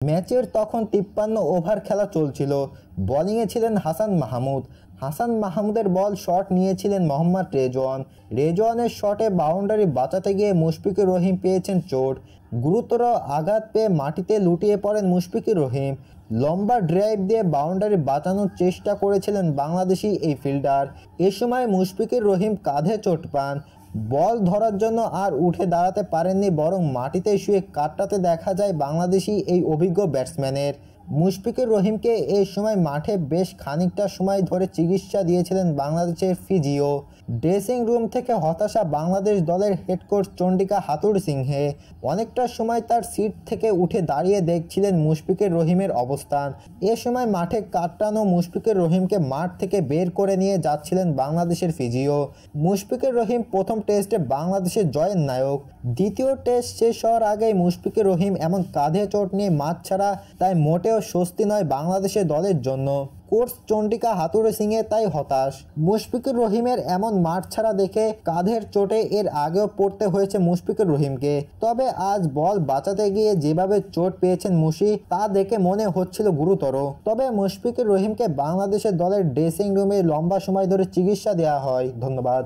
ম্যাচের তখন 53 ওভার খেলা চলছিল। বোলিংয়ে ছিলেন হাসান মাহমুদ। হাসান মাহমুদের বল শট নিয়েছিলেন মোহাম্মদ রেজওয়ান। রেজওয়ানের শটে বাউন্ডারি বাঁচাতে গিয়ে মুশফিকুর রহিম পেয়েছেন চোট। গুরুতর আঘাত পেয়ে মাটিতে লুটিয়ে পড়েন মুশফিকুর রহিম। লম্বা ড্রাইভ দিয়ে বাউন্ডারি বাঁচানোর চেষ্টা করেছিলেন বাংলাদেশি এই ফিল্ডার। এ সময় মুশফিকুর রহিম কাঁধে চোট পান। বল ধরার জন্য আর উঠে দাঁড়াতে পারেননি, বরং মাটিতে শুয়ে কাটাতে দেখা যায় বাংলাদেশি এই অভিজ্ঞ ব্যাটসম্যানের। মুশফিকুর রহিমকে এই সময় মাঠে বেশ খানিকটা সময় ধরে চিকিৎসা দিয়েছিলেন বাংলাদেশের ফিজিও। ড্রেসিং রুম থেকে হতাশা বাংলাদেশ দলের হেড কোচ চন্ডিকা হাথুরুসিংহে। অনেকটা সময় তার সিট থেকে উঠে দাঁড়িয়ে দেখছিলেন মুশফিকুর রহিমের অবস্থান। এ সময় মাঠে কাটানো মুশফিকুর রহিমকে মাঠ থেকে বের করে নিয়ে যাচ্ছিলেন বাংলাদেশের ফিজিও। মুশফিকুর রহিম প্রথম টেস্টে বাংলাদেশের জয়ের নায়ক। দ্বিতীয় টেস্ট শেষ হওয়ার আগেই মুশফিকুর রহিম এমন কাঁধে চোট নিয়ে মাঠ ছাড়া, তাই মোটেও স্বস্তি নয় বাংলাদেশের দলের জন্য। কোচ চন্ডিকা হাথুরুসিংহে তাই হতাশ। মুশফিকুর রহিমের এমন মাঠ ছাড়া দেখে কাঁধের চোটে এর আগেও পড়তে হয়েছে মুশফিকুর রহিমকে। তবে আজ বল বাঁচাতে গিয়ে যেভাবে চোট পেয়েছেন মুশি, তা দেখে মনে হচ্ছিল গুরুতর। তবে মুশফিকুর রহিমকে বাংলাদেশের দলের ড্রেসিং রুমে লম্বা সময় ধরে চিকিৎসা দেওয়া হয়। ধন্যবাদ।